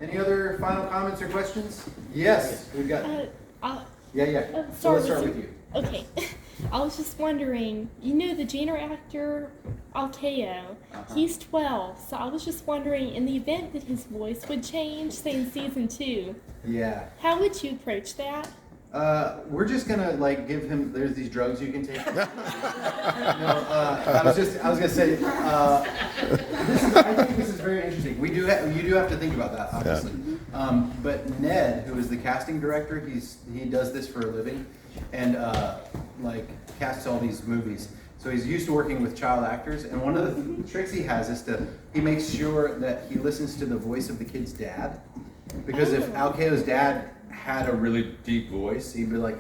Any other final comments or questions? Yes, we've got. Yeah. So let's start with you. Okay. I was just wondering, you know the janitor actor Alkaio, he's 12, so I was just wondering, in the event that his voice would change, say in season 2, how would you approach that? We're just gonna like give him. There's these drugs you can take. I was gonna say. I think this is very interesting. You do have to think about that, obviously. Yeah. But Ned, who is the casting director, he does this for a living, and like casts all these movies. So he's used to working with child actors, and one of the tricks he has is he makes sure that he listens to the voice of the kid's dad, because if Alkaio's dad had a really deep voice, he'd be like,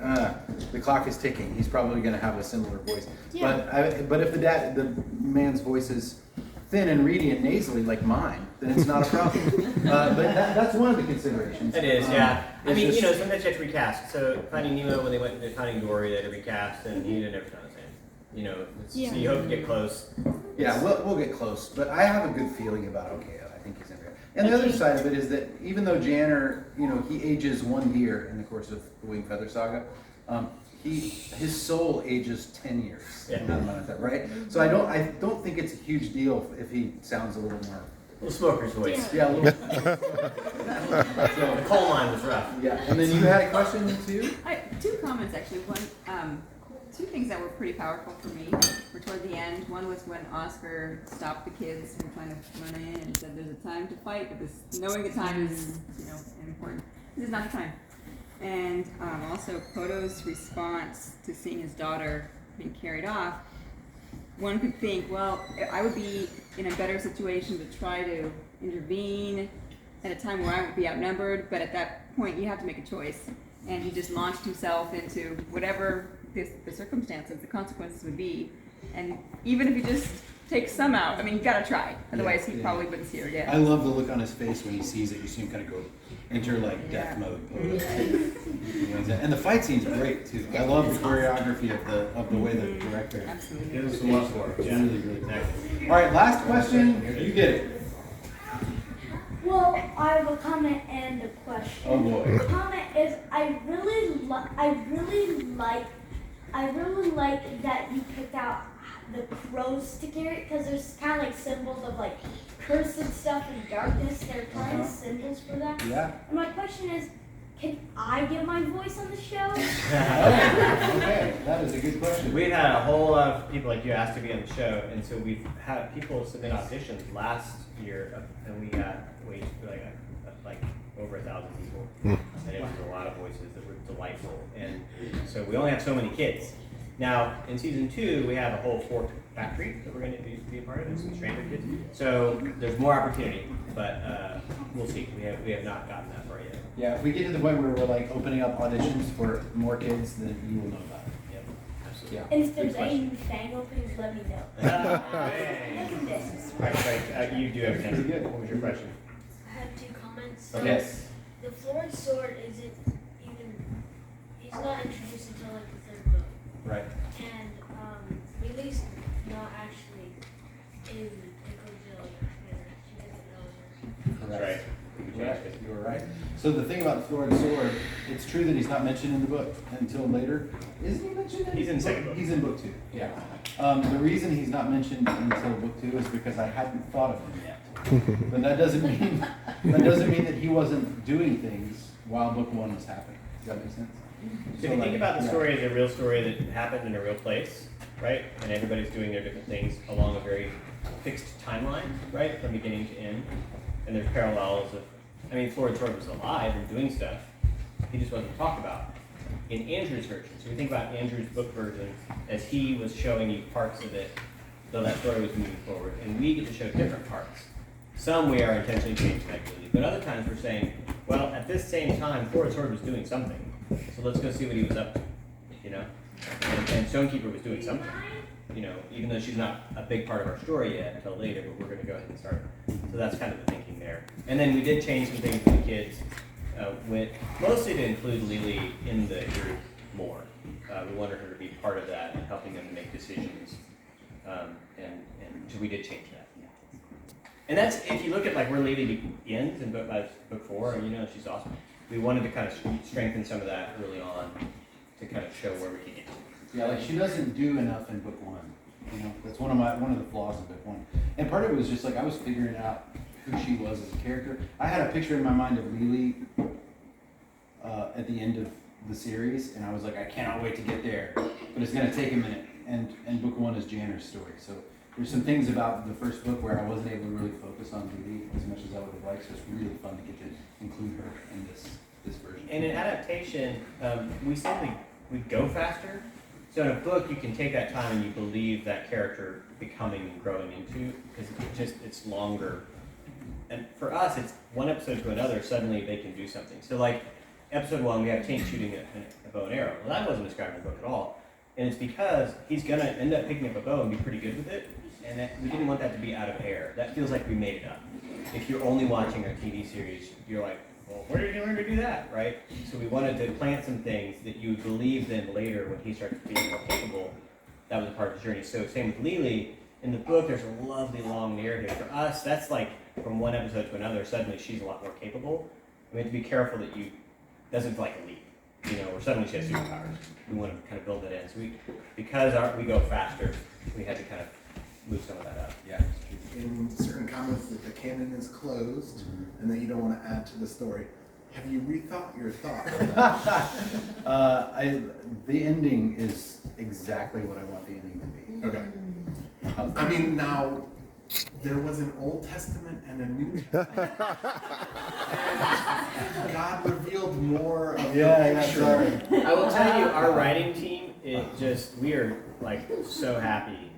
the clock is ticking. He's probably going to have a similar voice. Yeah. But if the man's voice is thin and reedy and nasally like mine, then it's not a problem. But that's one of the considerations. It is, yeah. I mean, sometimes you have to recast. So Finding Nemo, when they went to Finding Dory, they had to recast, and he didn't ever sound the same. So you hope to get close. Yeah, we'll get close. But I have a good feeling about Alkaio. I think he's in there. And the other side of it is that even though Janner, he ages 1 year in the course of the Wing Feather Saga, his soul ages 10 years. Yeah. Right? So I don't think it's a huge deal if he sounds a little more. A little smoker's voice. Yeah, a little. So the coal mine was rough. Yeah. And then you had a question too? Two comments actually. One, two things that were pretty powerful for me were toward the end. One was when Oscar stopped the kids from trying to run in and said, "There's a time to fight, but knowing the time is, important. This is not the time." And also Podo's response to seeing his daughter being carried off. One could think, well, I would be in a better situation to try to intervene at a time where I would be outnumbered, but at that point you have to make a choice. And he just launched himself into whatever the circumstances, the consequences would be. And even if he just takes some out, you gotta try. Otherwise he probably wouldn't see her again. I love the look on his face when he sees it. You see him kind of go enter death mode. And the fight scene's great too. I love the choreography of the way the director. Absolutely. It was a lot more. Yeah. Really cool. All right, last question. You get it. Well, I have a comment and a question. Oh boy. The comment is I really like that you picked out the crows to carry, because there's kind of like symbols of like curse and stuff and darkness. They're kind of symbols for that. Yeah. And my question is, can I get my voice on the show? Okay, that is a good question. We've had a whole lot of people like you asked to be on the show, and so we've had people submit auditions last year, and we got waited for like over 1,000 people, and it was a lot of voices that were delightful, and so we only have so many kids. Now in season 2, we have a whole fork factory that we're going to be a part of, and some stranger kids. So there's more opportunity, but we'll see. We have not gotten that far yet. Yeah, if we get to the point where we're like opening up auditions for more kids, then you will know about it. Yep, absolutely. Yeah. And if there's any new fan openings, let me know. Look at this. Right, you do have an answer. What was your question? I have 2 comments. Okay. Yes. The Florid sword he's not introduced until like the 3rd book. Right. And Leeli's not actually in Cordelia. She doesn't know her. Right. You were right. So the thing about the Florid Sword, it's true that he's not mentioned in the book until later. Isn't he mentioned? He's in the 2nd book. He's in book 2. Yeah. The reason he's not mentioned until book 2 is because I hadn't thought of him yet. But that doesn't mean that he wasn't doing things while book 1 was happening. Does that make sense? So if you think about the story as a real story that happened in a real place, right? And everybody's doing their different things along a very fixed timeline, right? From beginning to end. And there's parallels of, Florid Sword was alive and doing stuff. He just wasn't talked about. In Andrew's version, so we think about Andrew's book version as he was showing you parts of it, though that story was moving forward. And we get to show different parts. Some we are intentionally changing completely, but other times we're saying, well, at this same time, Florid Sword was doing something. So let's go see what he was up to, And Stonekeeper was doing something, even though she's not a big part of our story yet until later, but we're going to go ahead and start. So that's kind of the thinking there. And then we did change some things with the kids, mostly to include Leeli in the group more. We wanted her to be part of that and helping them make decisions, and so we did change that. Yeah. And that's, if you look at like where Leeli begins in book 4, and you know she's awesome. We wanted to kind of strengthen some of that early on to kind of show where we could get to. Yeah, like she doesn't do enough in book 1. You know, that's one of the flaws in book 1. And part of it was just like I was figuring out who she was as a character. I had a picture in my mind of Leeli at the end of the series, and I was like, I cannot wait to get there, but it's gonna take a minute. And book 1 is Janner's story, so there's some things about the first book where I wasn't able to really focus on Leeli as much as I would have liked. So it's really fun to get to include her in this version. And in adaptation, we simply go faster. So in a book, you can take that time and you believe that character becoming and growing into, because it's longer. And for us, it's one episode to another, suddenly they can do something. So like episode 1, we have Tank shooting a bow and arrow. Well, that wasn't described in the book at all. And it's because he's going to end up picking up a bow and be pretty good with it. And we didn't want that to be out of air. That feels like we made it up. If you're only watching our TV series, you're like, well, where did you learn to do that, right? So we wanted to plant some things that you would believe then later when he starts being more capable. That was a part of the journey. So same with Leeli. In the book, there's a lovely long narrative. For us, that's like from one episode to another, suddenly she's a lot more capable. We have to be careful that doesn't feel like a leap, you know, or suddenly she has superpowers. We want to kind of build it in. So because we go faster, we had to kind of move some of that up. Yeah. In certain comments that the canon is closed and that you don't want to add to the story. Have you rethought your thought? The ending is exactly what I want the ending to be. Okay. I mean, now, there was an Old Testament and a New Testament. And God revealed more of the picture. I will tell you, our writing team, we are like so happy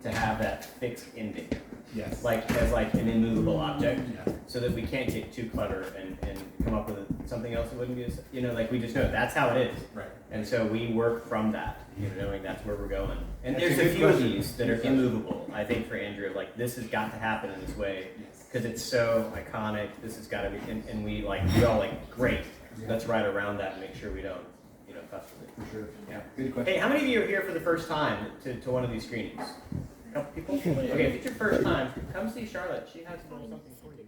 to have that fixed ending. Yes. Like as like an immovable object, Yeah. so that we can't get too clever and come up with something else that wouldn't be as, you know, like we just know that's how it is. Right. And so we work from that, you know, knowing that's where we're going. And That's there's a a good few of question. these that are immovable, I think, for Andrew, like this has got to happen in this way because it's so iconic. This has got to be, and we all like, great. Let's ride around that and make sure we don't, you know, fuss with it. For sure. Yeah. Good question. Hey, how many of you are here for the first time to one of these screenings? A couple people? Okay, if it's your first time, come see Charlotte. She has a little something for you.